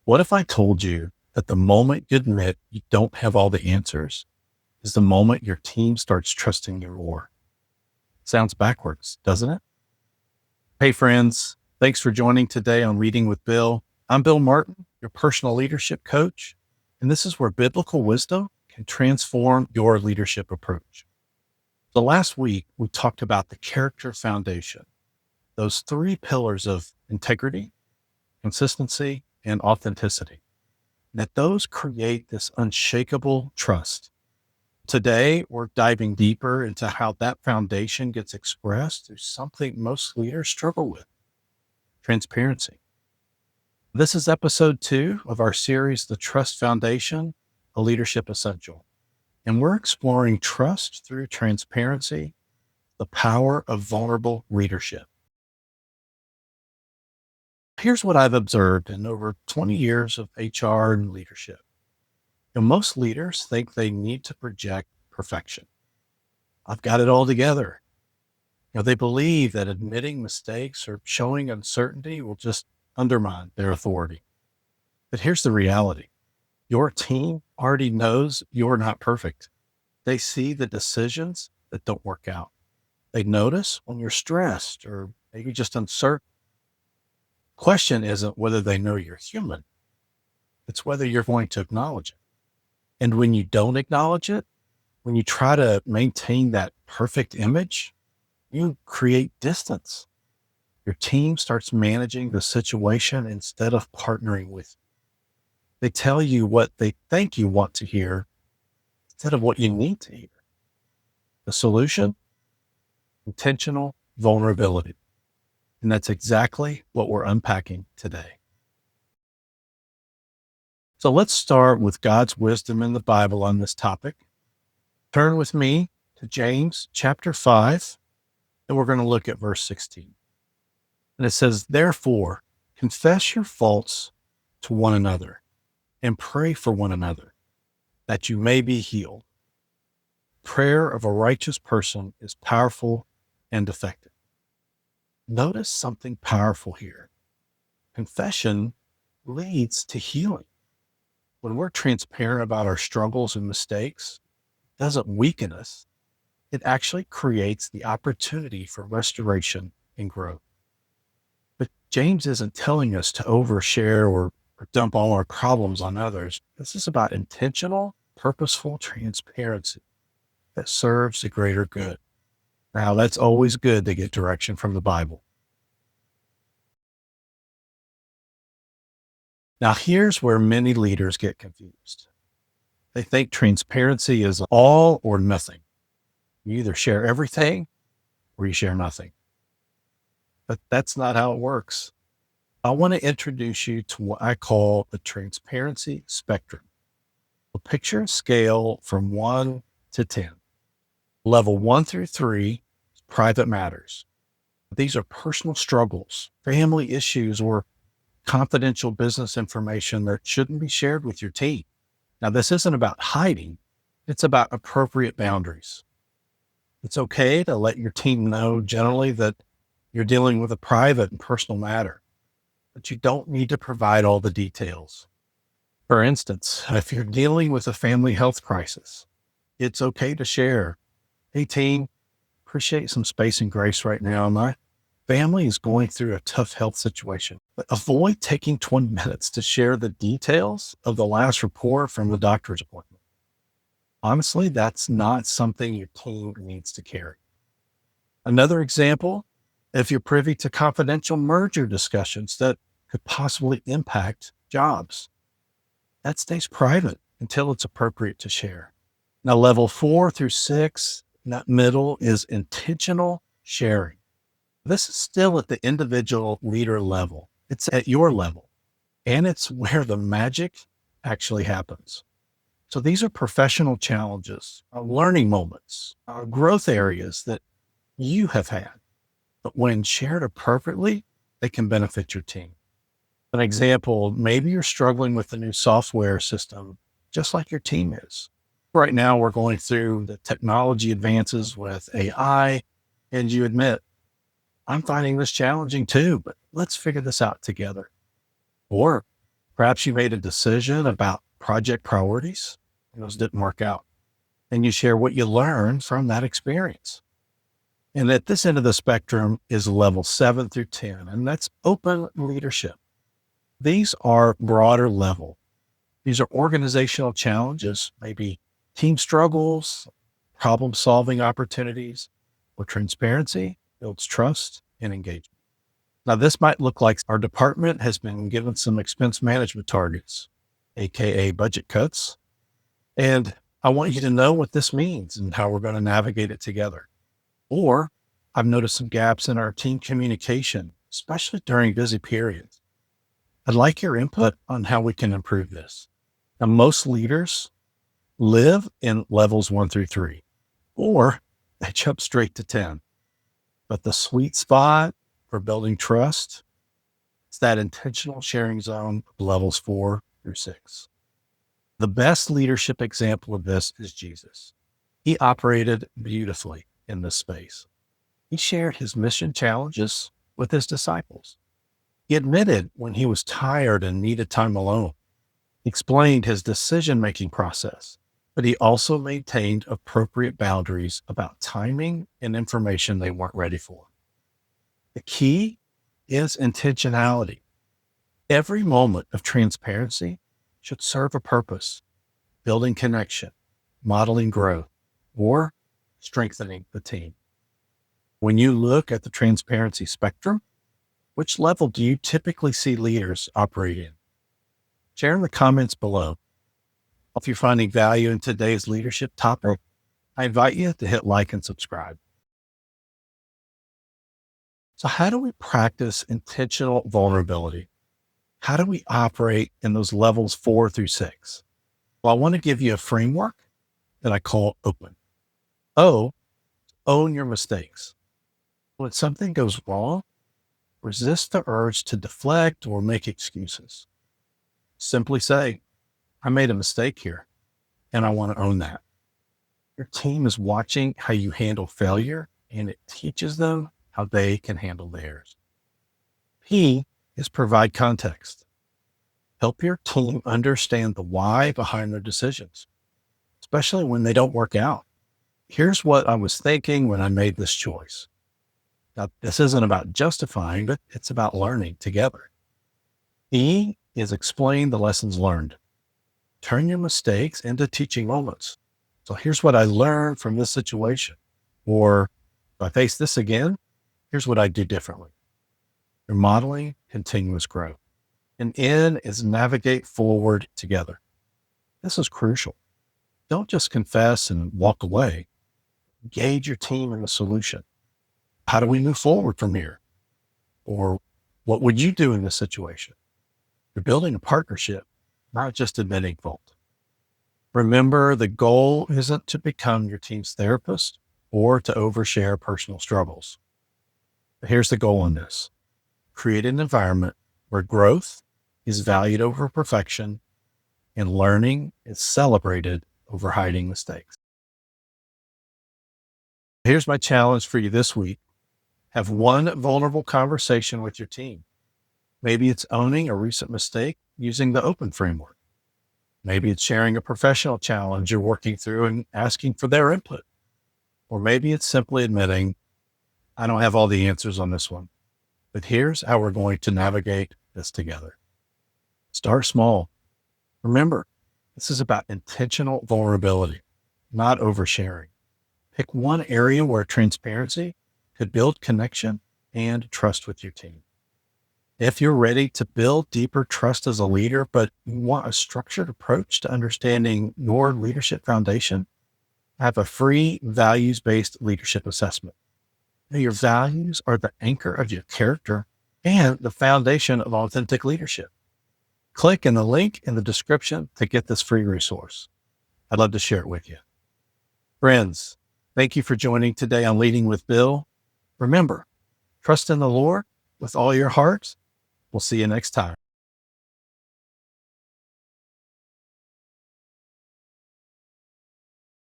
What if I told you that the moment you admit you don't have all the answers is the moment your team starts trusting you more? Sounds backwards, doesn't it? Hey, friends. Thanks for joining today on Reading with Bill. I'm Bill Martin, your personal leadership coach, and this is where biblical wisdom can transform your leadership approach. So last week, we talked about the character foundation, those three pillars of integrity, consistency, and authenticity, that those create this unshakable trust. Today, we're diving deeper into how that foundation gets expressed through something most leaders struggle with: transparency. This is episode 2 of our series, The Trust Foundation, a Leadership Essential. And we're exploring trust through transparency, the power of vulnerable leadership. Here's what I've observed in over 20 years of HR and leadership. Most leaders think they need to project perfection. I've got it all together. They believe that admitting mistakes or showing uncertainty will just undermine their authority. But here's the reality. Your team already knows you're not perfect. They see the decisions that don't work out. They notice when you're stressed or maybe just uncertain. Question isn't whether they know you're human. It's whether you're going to acknowledge it. And when you don't acknowledge it, when you try to maintain that perfect image, you create distance. Your team starts managing the situation instead of partnering with you. They tell you what they think you want to hear instead of what you need to hear. The solution? Intentional vulnerability. And that's exactly what we're unpacking today. So let's start with God's wisdom in the Bible on this topic. Turn with me to James chapter 5, and we're going to look at verse 16. And it says, "Therefore, confess your faults to one another and pray for one another, that you may be healed. Prayer of a righteous person is powerful and effective." Notice something powerful here. Confession leads to healing. When we're transparent about our struggles and mistakes, it doesn't weaken us. It actually creates the opportunity for restoration and growth. But James isn't telling us to overshare or dump all our problems on others. This is about intentional, purposeful transparency that serves the greater good. Now, that's always good to get direction from the Bible. Now, here's where many leaders get confused. They think transparency is all or nothing. You either share everything or you share nothing. But that's not how it works. I want to introduce you to what I call the transparency spectrum. So picture a scale from 1 to 10. Level 1 through 3 is private matters. These are personal struggles, family issues, or confidential business information that shouldn't be shared with your team. Now, this isn't about hiding. It's about appropriate boundaries. It's okay to let your team know generally that you're dealing with a private and personal matter, but you don't need to provide all the details. For instance, if you're dealing with a family health crisis, it's okay to share, "Hey team, appreciate some space and grace right now. My family is going through a tough health situation." But avoid taking 20 minutes to share the details of the last report from the doctor's appointment. Honestly, that's not something your team needs to carry. Another example, if you're privy to confidential merger discussions that could possibly impact jobs, that stays private until it's appropriate to share. Now, level 4 through 6, that middle, is intentional sharing. This is still at the individual leader level. It's at your level, and it's where the magic actually happens. So these are professional challenges, learning moments, growth areas that you have had. But when shared appropriately, they can benefit your team. An example, maybe you're struggling with a new software system, just like your team is. Right now, we're going through the technology advances with AI, and you admit, "I'm finding this challenging too, but let's figure this out together." Or Perhaps you made a decision about project priorities and those didn't work out. And you share what you learned from that experience. And at this end of the spectrum is level 7 through 10, and that's open leadership. These are broader level. These are organizational challenges, maybe team struggles, problem solving opportunities, where transparency builds trust and engagement. Now, this might look like our department has been given some expense management targets, AKA budget cuts. And I want you to know what this means and how we're going to navigate it together. Or I've noticed some gaps in our team communication, especially during busy periods. I'd like your input on how we can improve this. Now, most leaders live in levels 1 through 3, or they jump straight to 10. But the sweet spot for building trust is that intentional sharing zone of levels 4 through 6. The best leadership example of this is Jesus. He operated beautifully in this space. He shared his mission challenges with his disciples. He admitted when he was tired and needed time alone. He explained his decision-making process, but he also maintained appropriate boundaries about timing and information they weren't ready for. The key is intentionality. Every moment of transparency should serve a purpose, building connection, modeling growth, or strengthening the team. When you look at the transparency spectrum, which level do you typically see leaders operate in? Share in the comments below. If you're finding value in today's leadership topic, I invite you to hit like and subscribe. So how do we practice intentional vulnerability? How do we operate in those levels 4 through 6? Well, I want to give you a framework that I call open. O, own your mistakes. When something goes wrong, resist the urge to deflect or make excuses. Simply say, I made a mistake here, and I want to own that. Your team is watching how you handle failure, and it teaches them how they can handle theirs. P is provide context. Help your team understand the why behind their decisions, especially when they don't work out. Here's what I was thinking when I made this choice. Now, this isn't about justifying, but it's about learning together. E is explain the lessons learned. Turn your mistakes into teaching moments. So here's what I learned from this situation. Or if I face this again, here's what I do differently. You're modeling continuous growth. And N is navigate forward together. This is crucial. Don't just confess and walk away. Engage your team in the solution. How do we move forward from here? Or what would you do in this situation? You're building a partnership, not just admitting fault. Remember, the goal isn't to become your team's therapist or to overshare personal struggles. But here's the goal on this. Create an environment where growth is valued over perfection and learning is celebrated over hiding mistakes. Here's my challenge for you this week. Have one vulnerable conversation with your team. Maybe it's owning a recent mistake using the open framework. Maybe it's sharing a professional challenge you're working through and asking for their input. Or maybe it's simply admitting, I don't have all the answers on this one, but here's how we're going to navigate this together. Start small. Remember, this is about intentional vulnerability, not oversharing. Pick one area where transparency could build connection and trust with your team. If you're ready to build deeper trust as a leader, but you want a structured approach to understanding your leadership foundation, I have a free values-based leadership assessment. Now, your values are the anchor of your character and the foundation of authentic leadership. Click in the link in the description to get this free resource. I'd love to share it with you. Friends, thank you for joining today on Leading with Bill. Remember, trust in the Lord with all your heart. We'll see you next time.